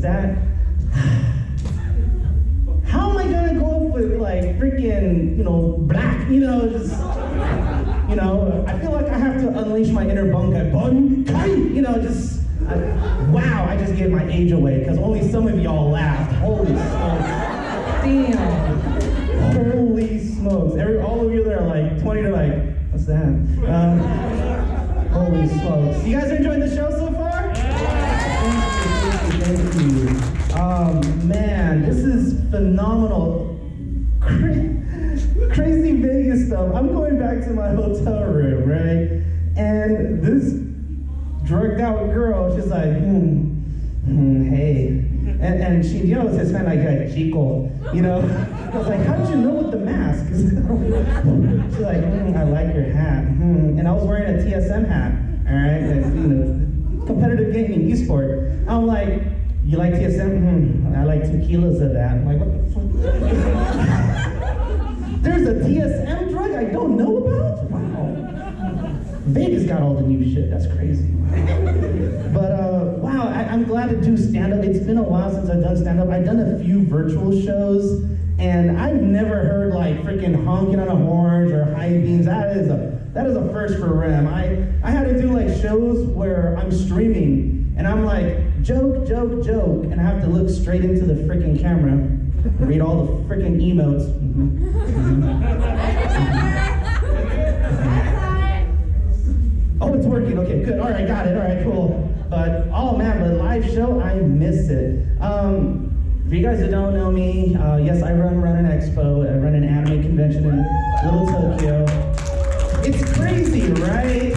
that how am I gonna go up with like freaking, black, just, I feel like I have to unleash my inner bunk guy, wow, I just gave my age away because only some of y'all laughed. Holy smokes. Damn. Holy smokes. All of you that are like 20 are like, what's that? Holy smokes. You guys are enjoying the show so far? Thank you. Man, this is phenomenal. Crazy Vegas stuff. I'm going back to my hotel room, right? And this drugged out girl, she's like, hey. And she yells his fan like Chico, I was like, how did you know with the mask? She's like, I like your hat. And I was wearing a TSM hat, all right? Competitive gaming, esport. I'm like, you like TSM? I like 2 kilos of that. I'm like, what the fuck? There's a TSM drug I don't know about? Wow. Vegas got all the new shit, that's crazy. But wow, I'm glad to do stand-up. It's been a while since I've done stand-up. I've done a few virtual shows, and I've never heard like freaking honking on a horn or high beams. That is a first for Rem. I had to do like shows where I'm streaming, and I'm like, joke, joke, joke, and I have to look straight into the freaking camera, read all the freaking emotes. Oh, it's working. Okay, good. All right, got it. All right, cool. But, oh man, but live show, I miss it. For you guys that don't know me, yes, I run Ronin-Expo. I run an anime convention in Little Tokyo. It's crazy, right?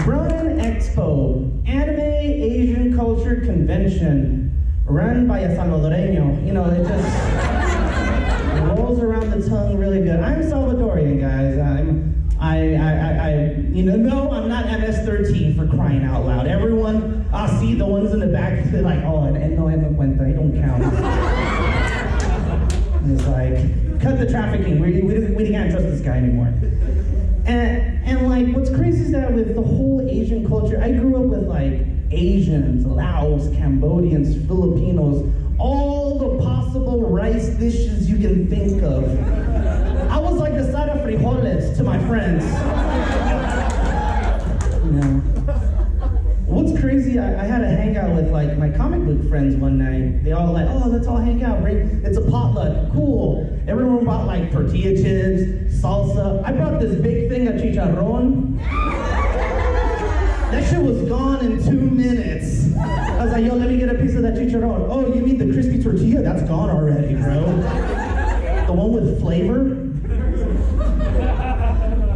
Ronin-Expo, Anime Asian Culture Convention, run by a Salvadoreño. It just rolls around the tongue really good. I'm Salvadorian, guys. No, I'm not MS-13 for crying out loud. Everyone, see the ones in the back, they're like, oh, no cuenta, I don't count. It's like, cut the trafficking, we can't trust this guy anymore. And like, what's crazy is that with the whole Asian culture, I grew up with like Asians, Laos, Cambodians, Filipinos, all the possible rice dishes you can think of. I was like the side of frijoles to my friends. What's crazy, I had a hangout with like my comic book friends one night. They all like, oh, let's all hang out, it's a potluck, cool. Everyone brought like tortilla chips, salsa. I brought this big thing of chicharrón. That shit was gone in 2 minutes. I was like, yo, let me get a piece of that chicharrón. Oh, you mean the crispy tortilla? That's gone already, bro. The one with flavor?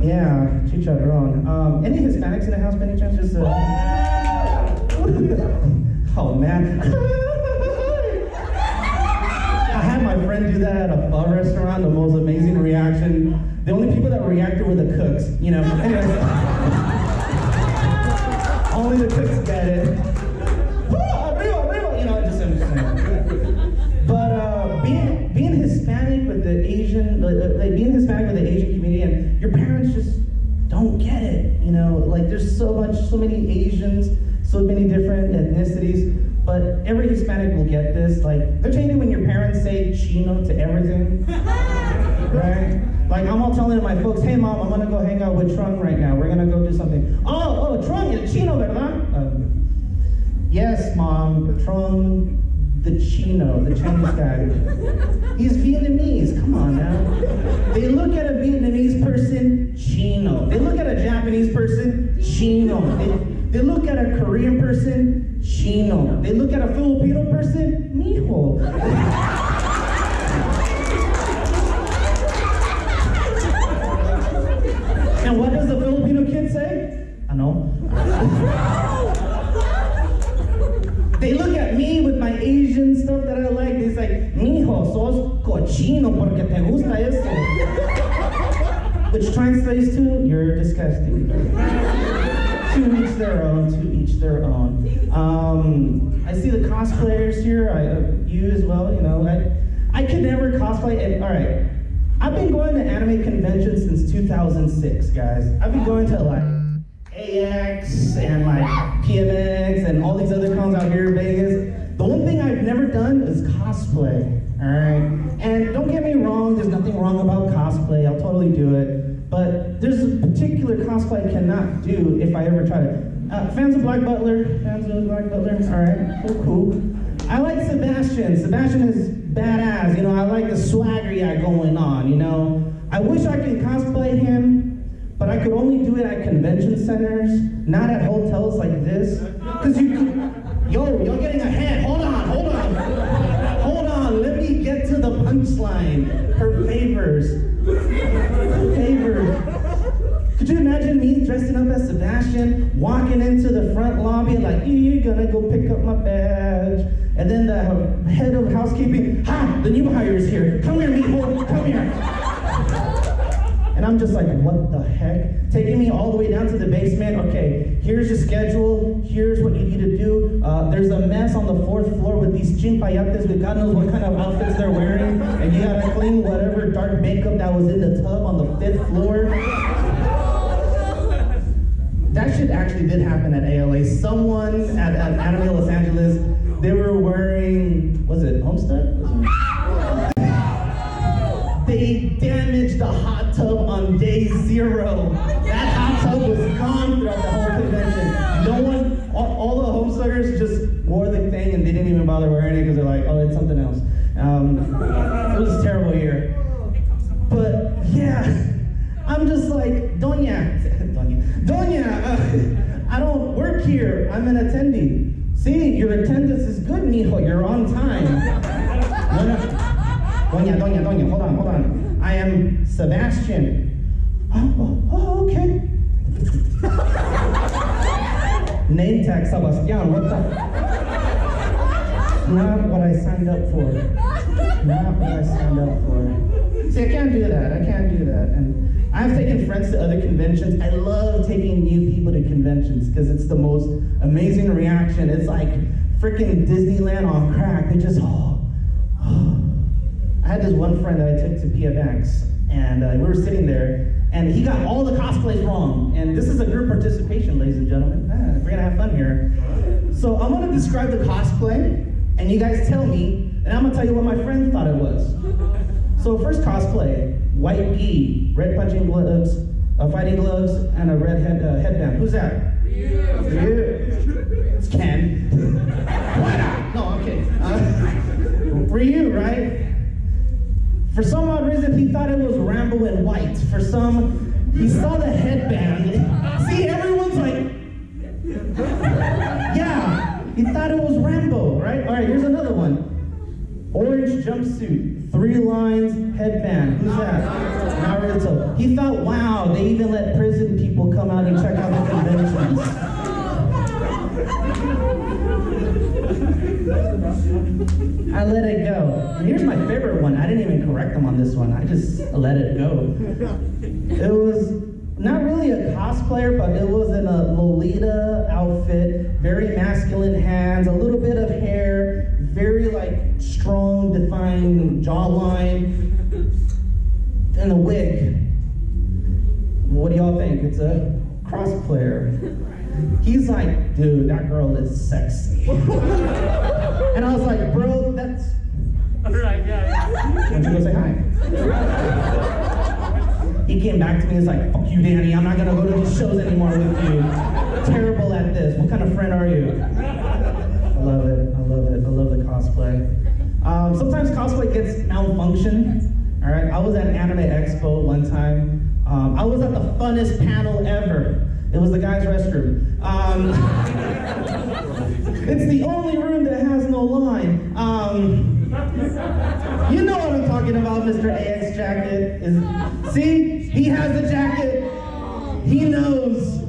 Yeah, chicharrón. Any Hispanics in the house by any chance? Just oh man. I had my friend do that at a pho restaurant, the most amazing reaction. The only people that reacted were the cooks, Anyways, only the cooks get it. But being Hispanic with the Asian, being Hispanic with the Asian community, and your parents just don't get it, Like there's so many Asians, so many different ethnicities, but every Hispanic will get this. Like, they're changing when your parents say chino to everything, right? Like, I'm all telling my folks, hey mom, I'm gonna go hang out with Trung right now. We're gonna go do something. Oh, Trung, el chino, ¿verdad? Yes, mom, Trung, the chino, the Chinese guy. He's Vietnamese, come on now. They look at a Vietnamese person, chino. They look at a Japanese person, chino. They look at a Korean person, chino. They look at a Filipino person, mijo. And what does the Filipino kid say? I know. They look at me with my Asian stuff that I like. They say, mijo, sos cochino porque te gusta eso. Which translates to, you're disgusting. To each their own, to each their own. I see the cosplayers here, you as well, I could never cosplay, all right. I've been going to anime conventions since 2006, guys. I've been going to like AX and like PMX and all these other cons out here in Vegas. The one thing I've never done is cosplay, all right? And don't get me wrong, there's nothing wrong about cosplay. I'll totally do it. But there's a particular cosplay I cannot do if I ever try to. Fans of Black Butler? Fans of Black Butler? All right, cool. I like Sebastian. Sebastian is badass. You know, I like the swagger he had going on, you know. I wish I could cosplay him, but I could only do it at convention centers, not at hotels like this. Because you're getting ahead. Hold on. Let me get to the punchline. Her favors. Could you imagine me dressing up as Sebastian, walking into the front lobby and like, you're gonna go pick up my badge. And then the head of housekeeping, the new hire is here. Come here, meatball, come here. And I'm just like, what the heck? Taking me all the way down to the basement. Okay, here's your schedule. Here's what you need to do. There's a mess on the 4th floor with these chimpayates with God knows what kind of outfits they're wearing. And you gotta clean whatever dark makeup that was in the tub on the 5th floor. That shit actually did happen at ALA. Someone at Anime Los Angeles, they were wearing, was it Homestead? They damaged the hot tub on day 0. That hot tub was gone throughout the whole convention. No one, all the homesteaders just wore the thing and they didn't even bother wearing it because they're like, oh, it's something else. It was a terrible year. But yeah, I'm just like, Doña, I don't work here. I'm an attendee. See, your attendance is good, mijo. You're on time. Doña, hold on. I am Sebastian. Oh, okay. Name tag Sebastian, what the? Not what I signed up for. See, I can't do that. And I've taken friends to other conventions. I love taking new people to conventions because it's the most amazing reaction. It's like freaking Disneyland on crack. They just, I had this one friend that I took to PFX, and we were sitting there, and he got all the cosplays wrong. And this is a group participation, ladies and gentlemen. We're gonna have fun here. So I'm gonna describe the cosplay, and you guys tell me, and I'm gonna tell you what my friend thought it was. So first cosplay, white gi, red punching gloves, fighting gloves, and a red headband. Who's that? You. It's Ken. Why not? No, okay. Ryu, right? For some odd reason, he thought it was Rambo in white. He saw the headband. See, everyone's like, yeah, he thought it was Rambo, right? All right, here's another one. Orange jumpsuit, 3 lines, headband. Who's that? Naruto. He thought, wow, they even let prison people come out and check out the conventions. I let it go. And here's my favorite one. I didn't even correct them on this one. I just let it go. It was not really a cosplayer, but it was in a Lolita outfit, very masculine hands, a little bit of hair, very like strong, defined jawline, and a wig. What do y'all think? It's a crossplayer. He's like, dude, that girl is sexy. And I was like, bro, that's... All right, yeah. Why don't you go say hi? He came back to me and was like, fuck you, Danny, I'm not gonna go to these shows anymore with you. Terrible at this. What kind of friend are you? I love it. I love the cosplay. Sometimes cosplay gets malfunctioned. All right, I was at Anime Expo one time. I was at the funnest panel ever. It was the guys' restroom. It's the only room that has no line. You know what I'm talking about, Mr. AX Jacket. See, he has the jacket. He knows.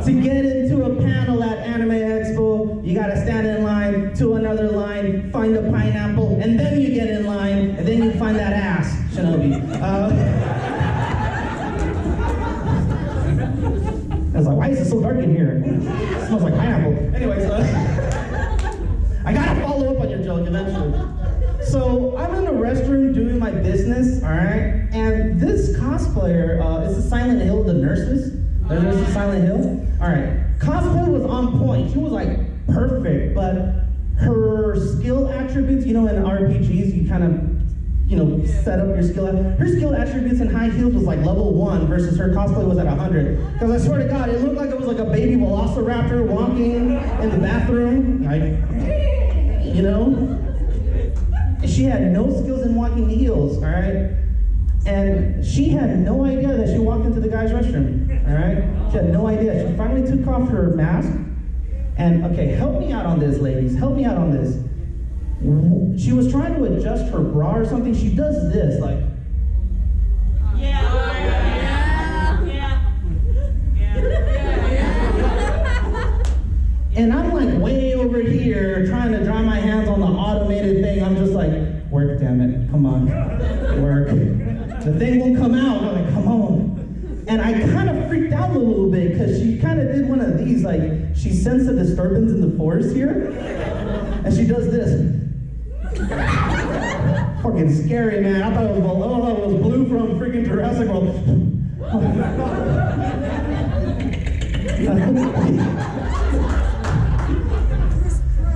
To get into a panel at Anime Expo, you gotta stand in line to another line, find a pineapple, and then you get in line, and then you find that ass, Shinobi. I was like, why is it so dark in here? It smells like pineapple. Anyways, I gotta follow up on your joke eventually. So I'm in the restroom doing my business, all right? And this cosplayer is the Silent Hill, the nurses. The nurses Silent Hill. All right, cosplay was on point. She was like perfect, but her attributes, you know, in RPGs, you kind of, you know, set up your skill. Her skill attributes in high heels was like level 1 versus her cosplay was at 100. Because I swear to God, it looked like it was like a baby velociraptor walking in the bathroom, like, you know? And she had no skills in walking heels, all right? And she had no idea that she walked into the guy's restroom, all right? She had no idea. She finally took off her mask. And, okay, help me out on this, ladies. Help me out on this. She was trying to adjust her bra or something. She does this, like. And I'm like way over here trying to dry my hands on the automated thing. I'm just like, work, damn it. Come on. Work. The thing will come out. I'm like, come on. And I kind of freaked out a little bit because she kind of did one of these, like, she sensed a disturbance in the force here. And she does this. Fucking scary, man. I thought it was Blue from freaking Jurassic World.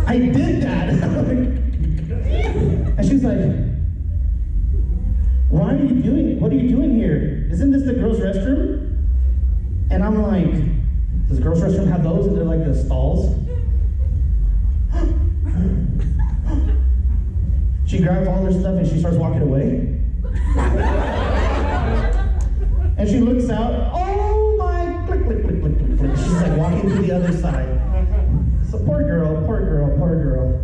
I did that. And she's like, what are you doing here? Isn't this the girls' restroom? And I'm like, does the girls' restroom have those? And they're like the stalls. She grabs all her stuff and she starts walking away. And she looks out, oh my, click, click, click, click, click, click. She's like walking to the other side. So poor girl, poor girl, poor girl.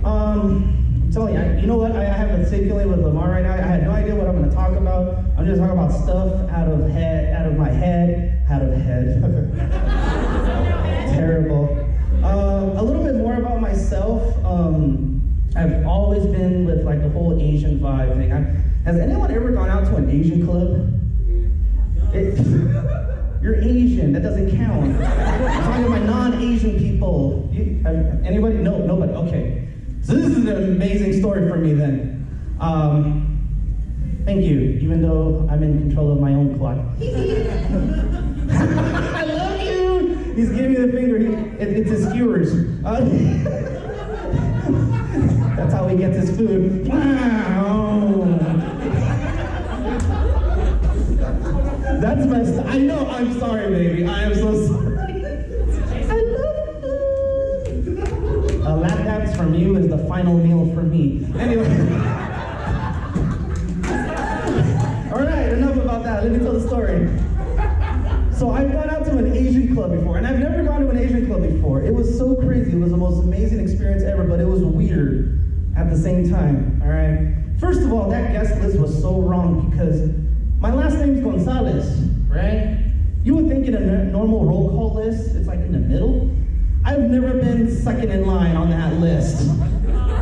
I'm telling you, you know what? I have the same feeling with Lamar right now. I had no idea what I'm going to talk about. I'm just talking about stuff out of my head. Terrible. A little bit more about myself. I've always been with like the whole Asian vibe thing. Has anyone ever gone out to an Asian club? You're Asian, that doesn't count. I'm talking about non-Asian people. Anybody? No, nobody, okay. So this is an amazing story for me then. Thank you, even though I'm in control of my own clock. I love you! He's giving me the finger, it's his skewers. That's how he gets his food. Wow. That's messed up. I know, I'm sorry, baby. I am so sorry. I love you. A lap dance from you is the final meal for me. Anyway. All right, enough about that. Let me tell the story. So I've gone out to an Asian club before, and I've never gone to an Asian club before. It was so crazy. It was the most amazing experience ever, but it was weird at the same time, all right? First of all, that guest list was so wrong because my last name's Gonzales, right? You would think in a normal roll call list, it's like in the middle. I've never been second in line on that list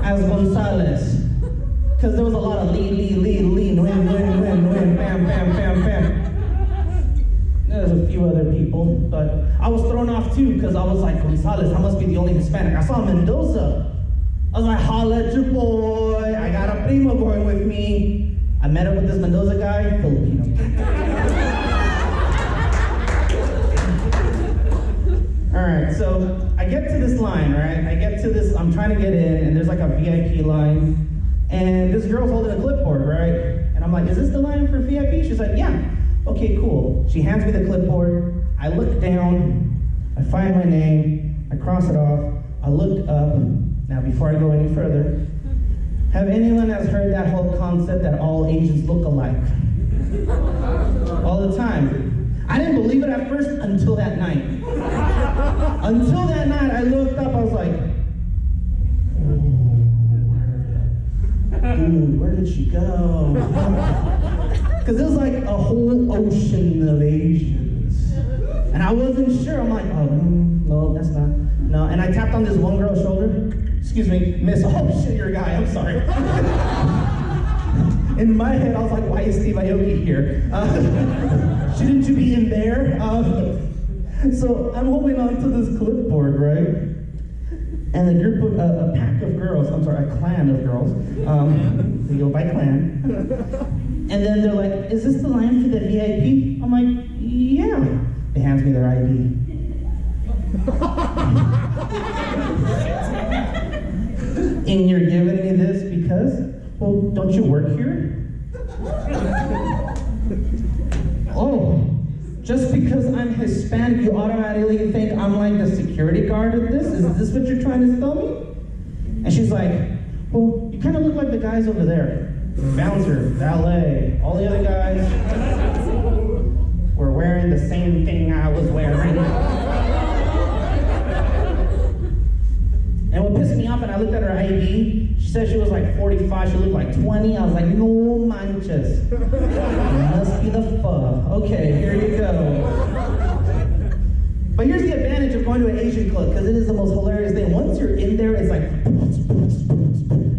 as Gonzales. Because there was a lot of Lee, Nguyen, bam, bam, bam, bam. There's a few other people, but I was thrown off too because I was like, Gonzales, I must be the only Hispanic. I saw Mendoza. I was like, holla at your boy. I got a primo going with me. I met up with this Mendoza guy, Filipino. All right, so I get to this line, right? I'm trying to get in, and there's like a VIP line, and this girl's holding a clipboard, right? And I'm like, is this the line for VIP? She's like, yeah. Okay, cool. She hands me the clipboard. I look down, I find my name, I cross it off, I look up. Now, before I go any further, have anyone has heard that whole concept that all Asians look alike? All the time. I didn't believe it at first until that night. Until that night, I looked up, I was like, dude, where did she go? Because it was like a whole ocean of Asians. And I wasn't sure, I'm like, oh, no, that's not. No, and I tapped on this one girl's shoulder. Excuse me, miss, oh shit, you're a guy, I'm sorry. In my head, I was like, why is Steve Aoki here? Shouldn't you be in there? So I'm holding on to this clipboard, right? And a pack of girls, I'm sorry, a clan of girls, they go by clan. And then they're like, is this the line for the VIP? I'm like, yeah. They hands me their ID. And you're giving me this because, well, don't you work here? Oh, just because I'm Hispanic, you automatically think I'm like the security guard of this? Is this what you're trying to tell me? And she's like, well, you kind of look like the guys over there. Bouncer, valet, all the other guys were wearing the same thing I was wearing. And what pissed me off, and I looked at her ID, she said she was like 45, she looked like 20. I was like, no manches. Must be the pho. Okay, here you go. But here's the advantage of going to an Asian club, because it is the most hilarious thing. Once you're in there, it's like,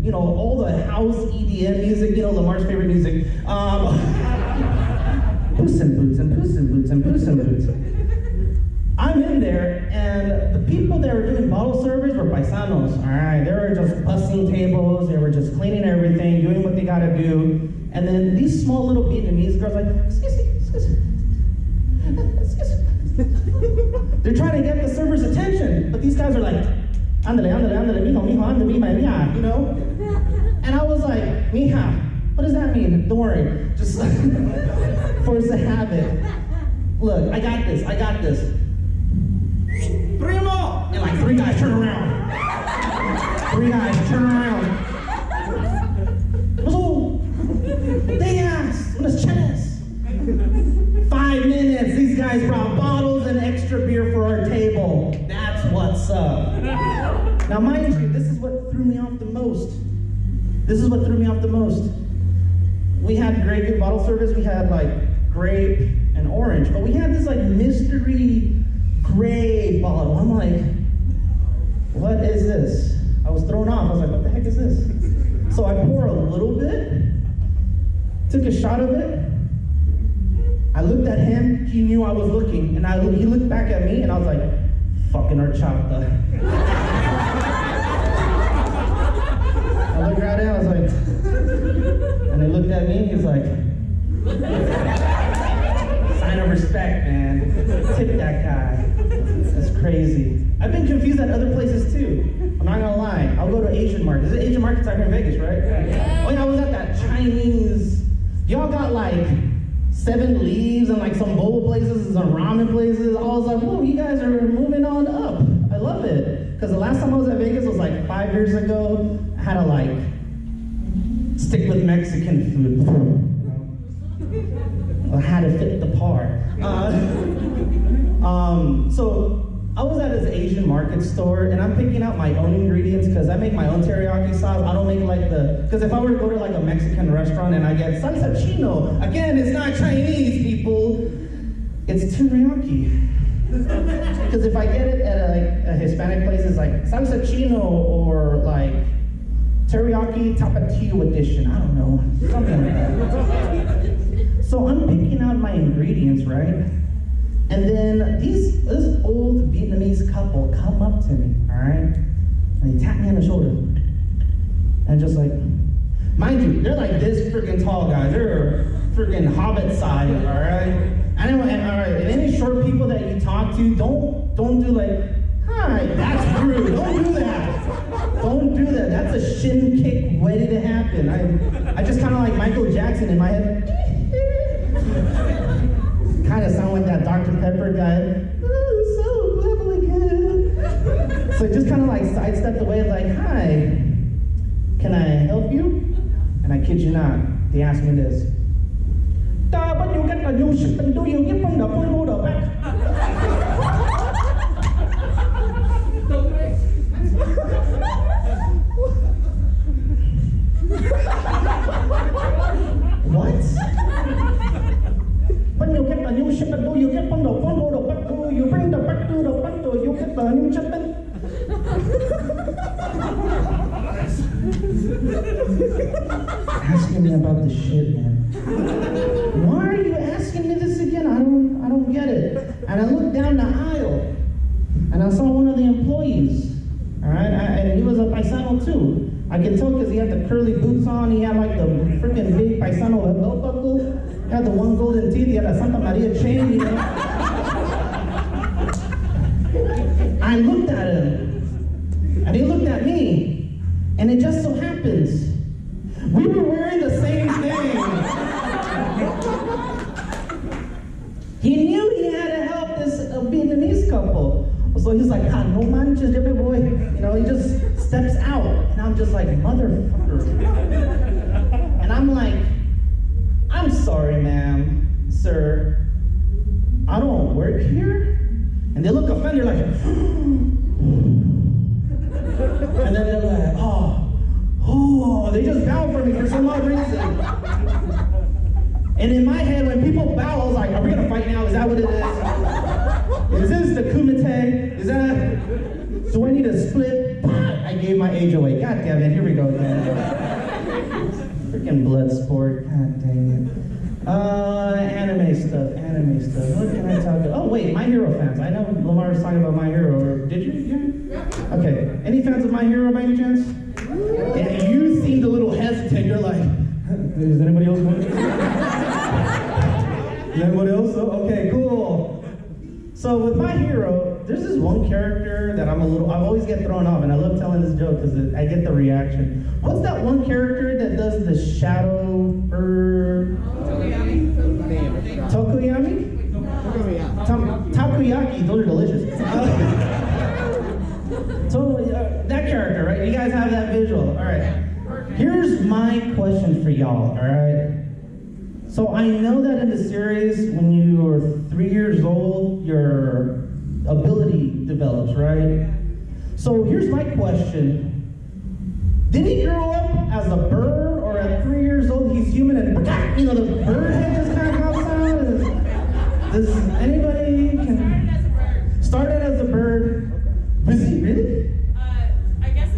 you know, all the house EDM music, you know, Lamar's favorite music. Puss in Boots and Puss in Boots and Puss in Boots. I'm in there, and the people that were doing bottle service were paisanos, all right? They were just bussing tables, they were just cleaning everything, doing what they gotta do. And then these small little Vietnamese girls like, excuse me. They're trying to get the server's attention, but these guys are like, ándale, mijo, ande, mija, you know? And I was like, mija, what does that mean? Don't worry, just force a habit. Look, I got this. Primo! And like 3 guys turn around. 3 guys turn around. Oh, botellas, unas chelas. 5 minutes, these guys brought bottles and extra beer for our table. That's what's up. Now mind you, this is what threw me off the most. We had grape bottle service, we had like grape and orange, but we had this like mystery gray bottle. I'm like, what is this? I was thrown off. I was like, what the heck is this? So I pour a little bit, took a shot of it. I looked at him, he knew I was looking, and he looked back at me, and I was like, fucking horchata. I looked right at him, I was like, and he looked at me, he was like, sign of respect, man. Tip that guy. That's crazy. I've been confused at other places too. I'm not gonna lie. I'll go to Asian markets. There's Asian markets out here in Vegas, right? Yeah. Oh yeah, I was at that Chinese. Y'all got like 7 Leaves and like some boba places and some ramen places. I was like, whoa, you guys are moving on up. I love it. Because the last time I was at Vegas was like 5 years ago. I had to like stick with Mexican food. I had to fit the part. So I was at this Asian market store, and I'm picking out my own ingredients because I make my own teriyaki sauce. I don't make like because if I were to go to like a Mexican restaurant and I get salsa chino, again, it's not Chinese, people. It's teriyaki. Because if I get it at a Hispanic place, it's like salsa chino or like teriyaki tapatio edition. I don't know, something like that. So I'm picking out my ingredients, right? And then this old Vietnamese couple come up to me, all right? And they tap me on the shoulder. And just like, mind you, they're like this freaking tall guys. They're freaking hobbit size, all right? And all right, and any short people that you talk to, don't do like, hi, that's rude. Don't do that. Don't do that. That's a shin kick ready to happen. I just kind of like Michael Jackson in my head. Kind of sound like that Dr. Pepper guy. Oh, so lovely good. So I just kind of like sidestepped away, like, hi, can I help you? And I kid you not, they asked me this. When you get the new shipment, do you get from the front or the back? What? When you get the new shipment, do you get from the front or the back? Do you bring the back to the front or you get the new shipment? Asking me about this shit, man. Why are you asking me this again? I don't get it. And I looked down the aisle, and I saw one of the employees. All right, and he was a paisano too. I could tell because he had the curly boots on. He had like the freaking big paisano belt buckle. He had the one golden teeth. He had a Santa Maria chain. You know? I looked at him, and he looked at me, And it just so happens, we were wearing the same thing. He knew he had to help this Vietnamese couple. So he's like, ah, no manches, boy. You know, he just steps out. And I'm just like, motherfucker. And I'm like, I'm sorry, ma'am, sir. I don't work here? And they look offended like, and then they're like, oh, they just bow for me for some odd reason. And in my head, when people bow, I was like, are we gonna fight now? Is that what it is? Is this the kumite? Is that, do I need a split? I gave my age away. God damn it, here we go again. Freaking blood sport, god dang it. Anime stuff. What can I talk about? Oh wait, My Hero fans. I know Lamar was talking about My Hero. Did you? Yeah? Okay. Any fans of My Hero by any chance? Yeah, you seemed a little hesitant. You're like, is anybody else want to? Is anybody else? Okay, cool. So with My Hero, there's this one character that I always get thrown off, and I love telling this joke because I get the reaction. What's that one character that does the shadow Tokoyami? Takoyaki, those are delicious. So that character, right? You guys have that visual. All right. Here's my question for y'all, all right? So I know that in the series, when you are 3 years old, your ability develops, right? So here's my question. Did he grow up as a bird, or at 3 years old he's human and the bird head just kind of pops out? Does anybody started as a bird? Was he really? I guess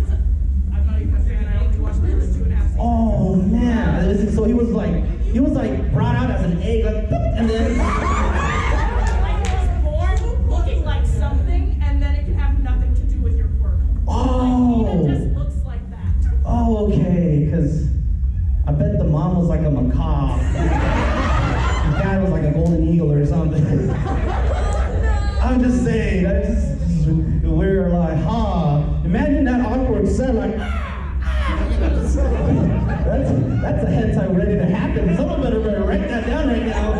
I'm not even a fan. I only watched the first 2.5 seasons. Oh man! So he was like brought out as an egg, like, and then. Like he was born looking like something, and then it can have nothing to do with your quirk. Oh. Like, it just looks like that. Oh, okay. Because I bet the mom was like a macaw. The dad was like a golden eagle or something. I'm just saying. We're like, imagine that awkward set, like. That's a hentai ready to happen. Someone better write that down right now.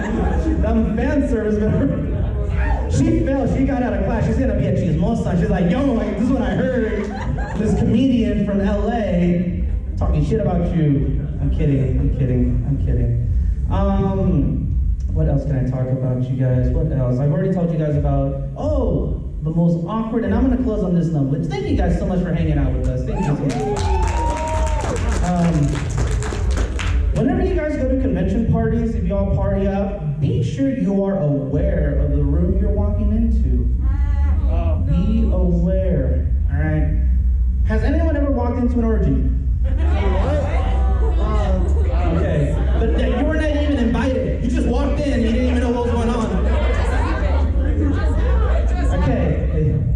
That fan service better. She fell. She got out of class. She's gonna be a chismosa. She's like, yo, this is what I heard. This comedian from LA talking shit about you. I'm kidding. What else can I talk about, you guys? What else? I've already told you guys about, the most awkward, and I'm gonna close on this note. Thank you guys so much for hanging out with us. Thank you so much. Whenever you guys go to convention parties, if y'all party up, be sure you are aware of the room you're walking into. Be aware, all right? Has anyone ever walked into an orgy? Okay, but you were not even invited. You just walked in, you didn't even know what was going on. Okay,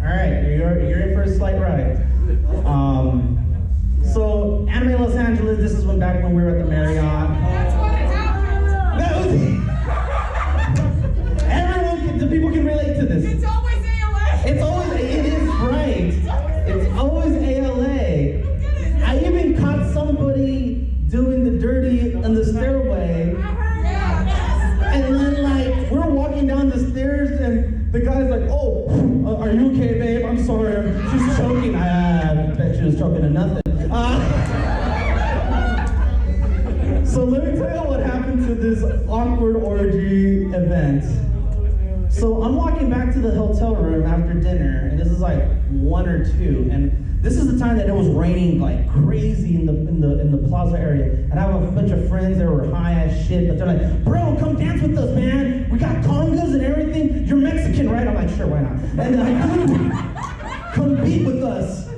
all right, you're in for a slight ride. So, Anime Los Angeles, this is back when we were at the Marriott. That's what happened. The people can relate to this. It's always ALA. It is right. It's always ALA. I even caught somebody doing the dirty in the stairway. And then we're walking down the stairs and the guy's like, are you okay, babe? I'm sorry. She's choking. I bet she was choking to nothing. So let me tell you what happened to this awkward orgy event. So I'm walking back to the hotel room after dinner, and this is like 1 or 2, and this is the time that it was raining like crazy in the plaza area. And I have a bunch of friends that were high as shit, but they're like, bro, come dance with us, man. We got congas and everything. You're Mexican, right? I'm like, sure, why not? And they're like, dude, come beat with us.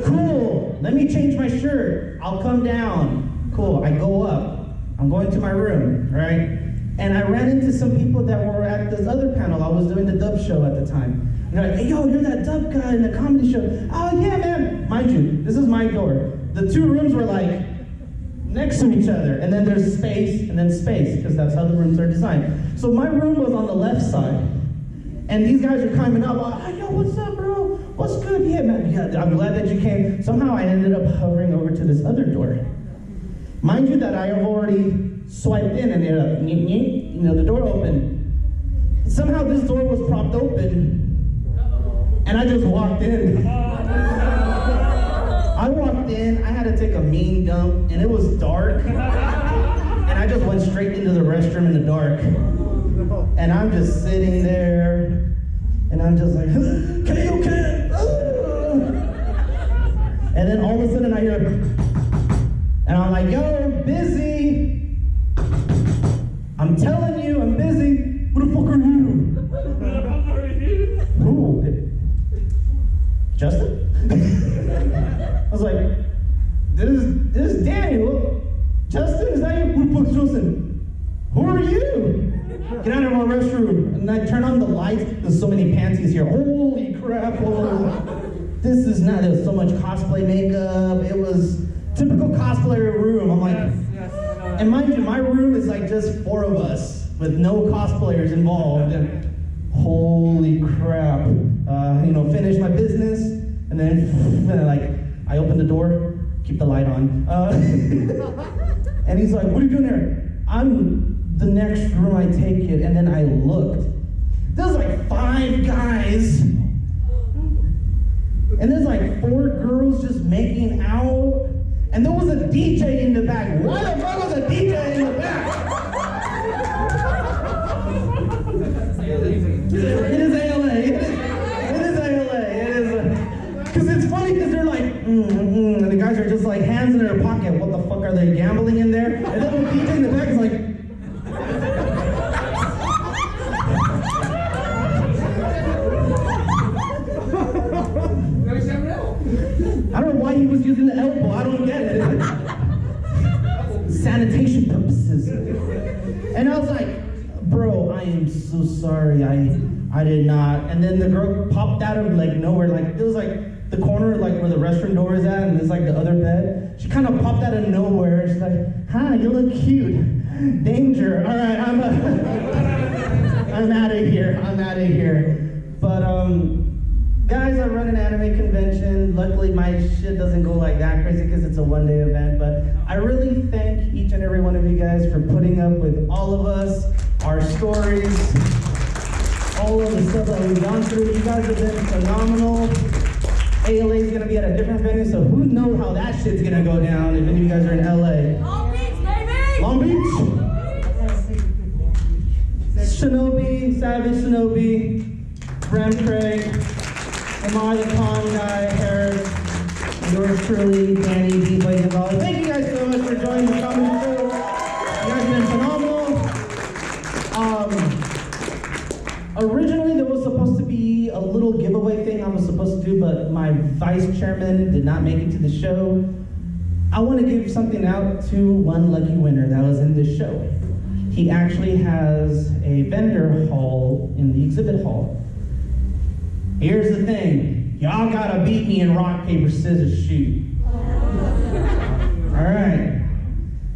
Cool, let me change my shirt. I'll come down. Cool, I go up. I'm going to my room, right? And I ran into some people that were at this other panel. I was doing the dub show at the time. And they're like, hey, yo, you're that dub guy in the comedy show. Oh, yeah, man. Mind you, this is my door. The 2 rooms were like next to each other. And then there's space and then space, because that's how the rooms are designed. So my room was on the left side. And these guys are climbing up. Oh, yo, what's up, bro? what's good? Yeah, man, yeah, I'm glad that you came. Somehow I ended up hovering over to this other door. Mind you that I have already swiped in and the door opened. Somehow this door was propped open, and I just walked in. I walked in, I had to take a mean dump, and it was dark, and I just went straight into the restroom in the dark. And I'm just sitting there, and I'm just like, okay. And then all of a sudden I hear, and I'm like, yo, busy. I'm telling you, I'm busy. Who the fuck are you? Who? Justin? I was like, this is Daniel. Justin, is that you? Who the fuck's Justin? Who are you? Get out of our restroom. And I turn on the lights. There's so many panties here. Holy crap. This is not, there was so much cosplay makeup. It was typical cosplayer room. I'm like, yes, and mind you, my room is like just 4 of us with no cosplayers involved. And holy crap. Finish my business. And then like, I open the door, keep the light on. And he's like, what are you doing there? I'm the next room, I take it. And then I looked. There's like 5 guys. And there's like 4 girls just making out. And there was a DJ in the back. Why the fuck was a DJ in the back? It is ALA. It is ALA. It is. Because it's funny because they're like, and the guys are just like hands in their pocket. What the fuck are they gambling in there? And then the DJ in the back is like, I don't know why he was using the elbow. I don't get it. Sanitation purposes. And I was like, bro, I am so sorry. I did not. And then the girl popped out of like nowhere. Like it was like the corner, like where the restroom door is at, and there's like the other bed. She kind of popped out of nowhere. She's like, hi, you look cute. Danger. All right, I'm out of here. I'm out of here. But guys, I run an anime convention. Luckily, my shit doesn't go like that crazy because it's a one-day event. But I really thank each and every one of you guys for putting up with all of us, our stories, all of the stuff that we've gone through. You guys have been phenomenal. ALA is going to be at a different venue, so who knows how that shit's going to go down if any of you guys are in LA. Long Beach, baby! Long Beach? Shinobi, Savage Shinobi, Bram Craig, Lamar the Con guy, Harris, and yours truly, Danny D. Gonzales. Thank you guys so much for joining the comedy show. You guys have been phenomenal. Originally, there was supposed to be a little giveaway thing I was supposed to do, but my vice chairman did not make it to the show. I want to give something out to one lucky winner that was in this show. He actually has a vendor hall in the exhibit hall. Here's the thing, y'all gotta beat me in rock, paper, scissors, shoot. All right.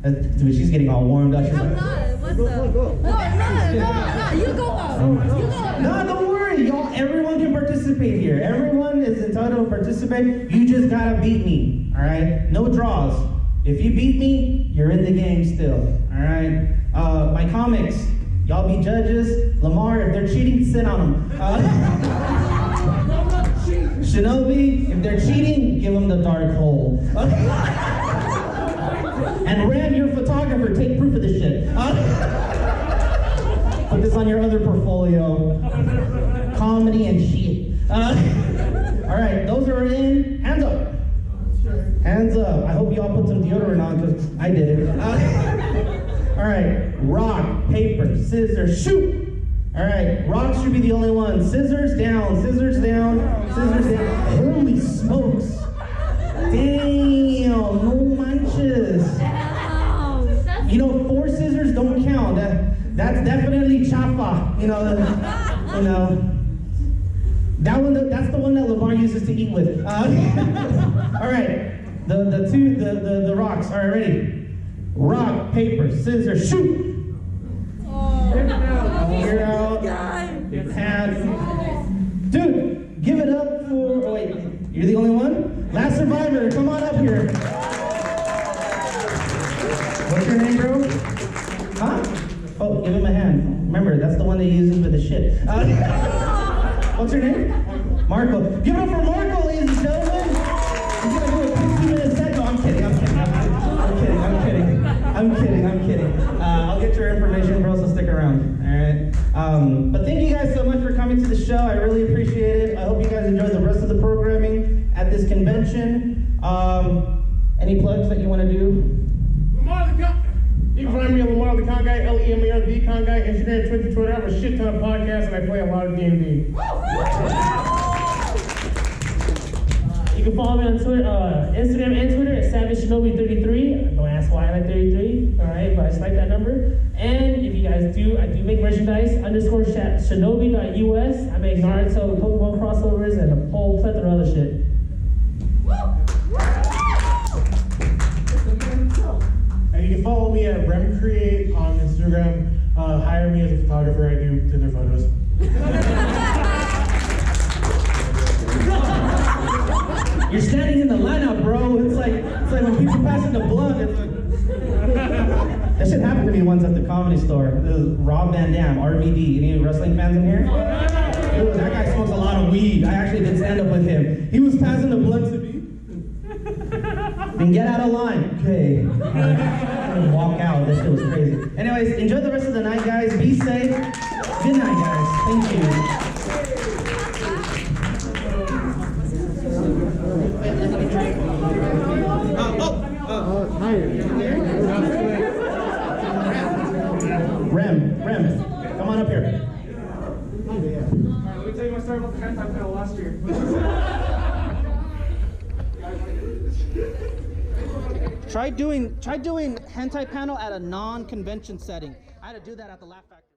Dude, she's getting all warmed up. She's like, What the? No, you go up. no, don't worry, y'all. Everyone can participate here. Everyone is entitled to participate. You just gotta beat me. All right. No draws. If you beat me, you're in the game still. All right. My comics, y'all be judges. Lamar, if they're cheating, sit on them. Shinobi, if they're cheating, give them the dark hole. And Ram, your photographer, take proof of this shit. Put this on your other portfolio. Comedy and shit. All right, those are in. Hands up. Hands up. I hope y'all put some deodorant on because I did it. All right, rock, paper, scissors, shoot. All right, rocks should be the only one. Scissors down, scissors down, scissors down. Holy smokes. Damn, no manches. You know, 4 scissors don't count. That's definitely chapa. You know. That one. That's the one that Lamar uses to eat with. All right, the rocks. All right, ready? Rock, paper, scissors, shoot. You're out. Dude, give it up for. Oh wait. You're the only one? Last survivor, come on up here. What's your name, bro? Huh? Oh, give him a hand. Remember, that's the one that he uses for the shit. What's your name? Marco. Give it up for Marco, ladies and gentlemen. He's gonna do a 15-minute set. No, I'm kidding. I'll get your information, bro, so stick around. All right. But thank you guys so much for coming to the show. I really appreciate it. I hope you guys enjoyed the rest of the programming at this convention. Any plugs that you want to do? You can find me on Lamar the Con Guy, Lemar the Con Guy, Instagram, Twitter. I have a shit ton of podcasts and I play a lot of D&D. You can follow me on Twitter, Instagram and Twitter at SavageShinobi33. Don't ask why I like 33, all right? But I just like that number. And if you guys do, I do make merchandise, _shinobi.us. I make Naruto, Pokemon crossovers, and a whole plethora of other shit. And you can follow me at RemCreate on Instagram. Hire me as a photographer. I do Tinder photos. You're standing in the lineup, bro. It's like when people passing the blunt. It's like... That shit happened to me once at the Comedy Store. This is Rob Van Dam, RVD. Any wrestling fans in here? Dude, that guy smokes a lot of weed. I actually did stand up with him. He was passing the blunt to me. Then get out of line. Okay. Walk out. This shit was crazy. Anyways, enjoy the rest of the night, guys. Be safe. Good night, guys. Thank you. Rem, come on up here. Let me tell you my story about the hentai panel last year. Try doing hentai panel at a non-convention setting. I had to do that at the Laugh Factory.